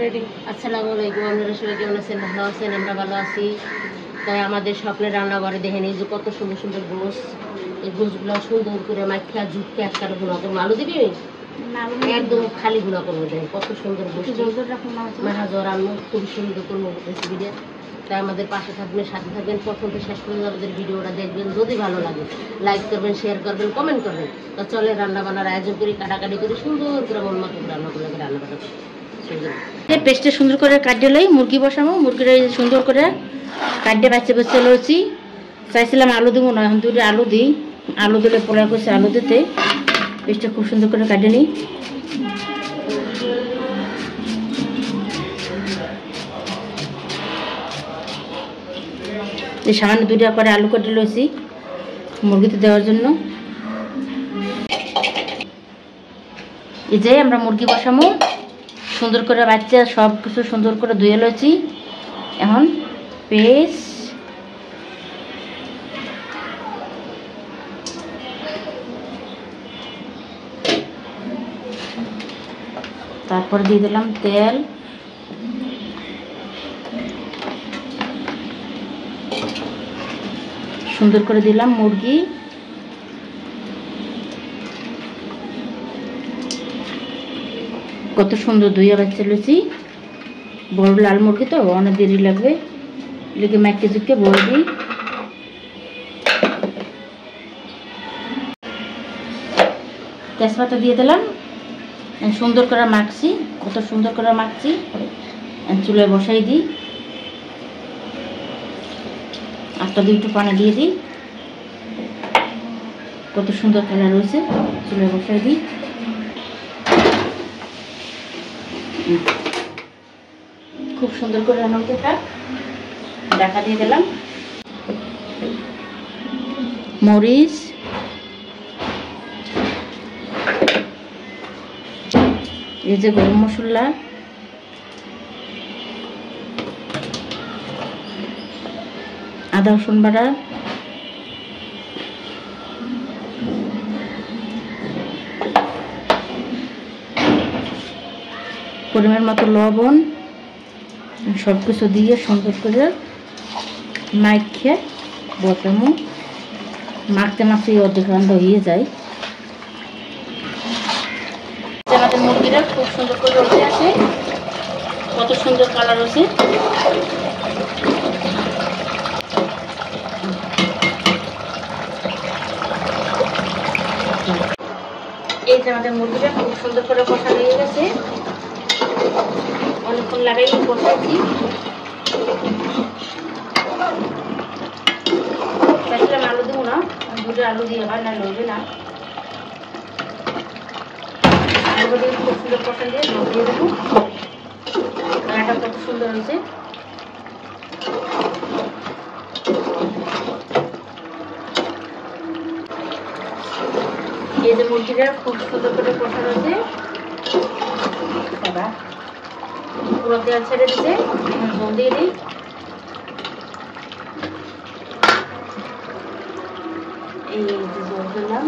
আসসালামু আলাইকুম। আপনারা সবাই কেমন আছেন? ভালো আছেন? আমরা ভালো আছি। তাই আমাদের স্বপ্নের রান্নাঘরে দেখেন এই যে কত সুন্দর সুন্দর গোস, এই গোসগুলো সুন্দর করে মাখা ঝুঁকতে একটা গুঁড়া করবো। আলু দিবি একদম খালি গুঁড়া করবো। দেখেন কত সুন্দর গোস মাহাজর রান্না খুব সুন্দর করবো রেসিপিটা। তাই আমাদের পাশে থাকবেন, সাথে থাকবেন, প্রথম থেকে শেষ পর্যন্ত আমাদের ভিডিওটা দেখবেন। যদি ভালো লাগে লাইক করবেন, শেয়ার করবেন, কমেন্ট করবেন। তা চলে রান্না বান্নার আয়োজন করি, কাটাকাটি করে সুন্দর করে মন মতো রান্না করলে রান্না বান্না পেস্টে সুন্দর করে কাটিয়ে লই। মুরগি বসাবো, মুরগিটা সুন্দর করে কাটিয়ে বাচ্চা বাচ্চা লইছি। চাইছিলাম আলু দিব না, এখন দুটো আলু দিই। আলু দিলে পোলা করছে, আলু দিতে পেস্টটা খুব সুন্দর করে কাটিয়ে নিই। সামান্য দুটা করে আলু কেটে লইছি মুরগিতে দেওয়ার জন্য। এই যে আমরা মুরগি বসাবো, সুন্দর করে বাচ্চা সব কিছু সুন্দর করে ধুয়ে লইছি। এখন পেস্ট তারপরে দিয়ে দিলাম তেল, সুন্দর করে দিলাম মুরগি, কত সুন্দর ধুয়ে বাচ্চা লুচি। বড় লাল মুরগি তো অনেক দেরি লাগবে, লেগে মাইকে ঝুঁকে বড় দিই। তেজপাতা দিয়ে দিলাম, সুন্দর করে মাখছি, কত সুন্দর করে মাখছি। চুলায় বসাই দিই, একটা দুটো পানি দিয়ে দিই, কত সুন্দর কালার হয়েছে। চুলায় বসাই দিই, খুব সুন্দর করে রান্না হতে থাক। ঢাকা দিয়ে দিলাম। মরিচ, এই যে গরম মশলা, আদা রসুন বাটা, পরিমাণ মতো লবণ, সব কিছু দিয়ে সুন্দর করে মাখে বসামো। মাখতে মাখতে অর্ধেক রান্না হয়ে যায়। আমাদের মুরগিটা খুব সুন্দর করে রসে আছে, কত সুন্দর কালার হচ্ছে। এই যে আমাদের মুরগিটা খুব সুন্দর করে কষা হয়ে গেছে, অনেকক্ষণ লাগাই কষাচ্ছি। চাইছিলাম আলু দেবো না, দুটো আলু দিয়ে হয় না, লড়বে না। আলু দিয়ে খুব সুন্দর কষা দিয়ে জল দিয়ে দেবো। রান্নাটা কত সুন্দর হয়েছে। এই যে মুরগিটা খুব সুন্দর করে কষা হয়েছে, পুরো তেল ছেড়ে দিতে জল দিয়ে দিই। এই যে জল দিলাম,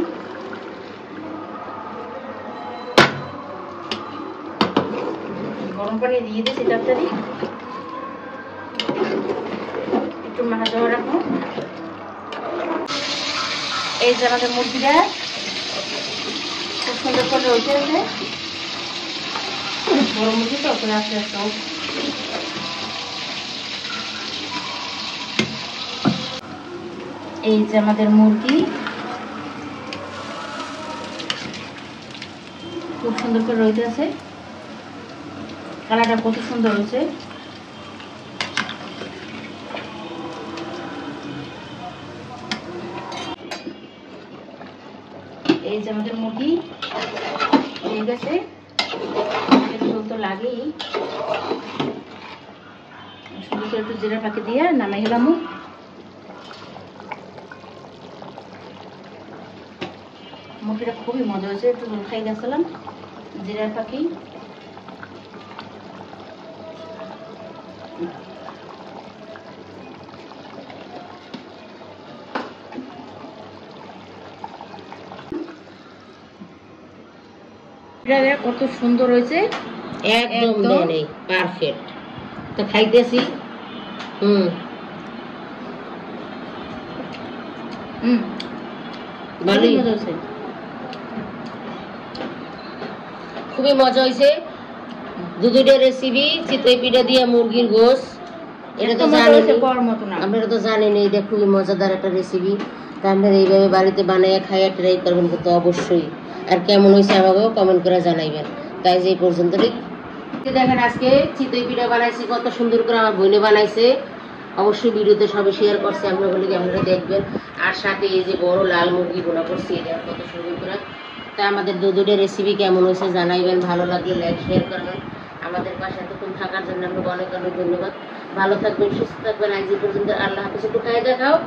গরম পানি দিয়ে দিয়েছি তাড়াতাড়ি, একটু মাথা জমা রাখবো। এই যে আমাদের মুরগিটা খুব সুন্দর করে রয়েছে, বড় মুরগি তো আস্তে আস্তে। এই যে আমাদের মুরগি খুব সুন্দর করে রয়েছে আছে, কালারটা কত সুন্দর হয়েছে। এই যে আমাদের মুরগি হয়ে গেছে, তো লাগেই। সুন্দর করে একটু জিরা পাখি দিয়ে নামাই গেলাম। মুরগিটা খুবই মজা হয়েছে, একটু জল খাই গেছিলাম জিরার পাখি। কত সুন্দর হয়েছে। একদম একদম। দেয় নেই, পারফেক্ট। তো খাইতেছি। হুম হুম ভালোই, মজা হয়েছে। খুবই মজা হয়েছে। দুধের রেসিপি চিতই পিঠা দিয়ে মুরগির গোশ, এটা এত তো মজা হয়েছে জানেনই, কর মতো না। আপনারা তো জানেনই এটা খুবই মজাদার একটা রেসিপি। তা আপনারা এইভাবে বাড়িতে বানাইয়া খাইয়া ট্রাই করবেন কিন্তু অবশ্যই। আর কেমন হয়েছে আমাকেও কমেন্ট করে জানাইবেন। তাই যে এই পর্যন্তই। দেখেন আজকে চিতই পিঠা বানাইছি, কত সুন্দর করে আমার বোনে বানাইছে। অবশ্যই ভিডিওতে সবাই শেয়ার করছে, আপনারা বলে আপনারা দেখবেন। আর সাথে এই যে বড় লাল মুরগি বোনা করছি, এটা কত সুন্দর করে। তাই আমাদের দুধের রেসিপি কেমন হয়েছে জানাইবেন, ভালো লাগলে লাইক শেয়ার করবেন। আমাদের পাশে এতক্ষণ থাকার জন্য আপনাকে অনেক অনেক ধন্যবাদ। ভালো থাকবেন, সুস্থ থাকবেন। আজ এই পর্যন্ত, আল্লাহ হাফেজ। একটু খাই দেখাও।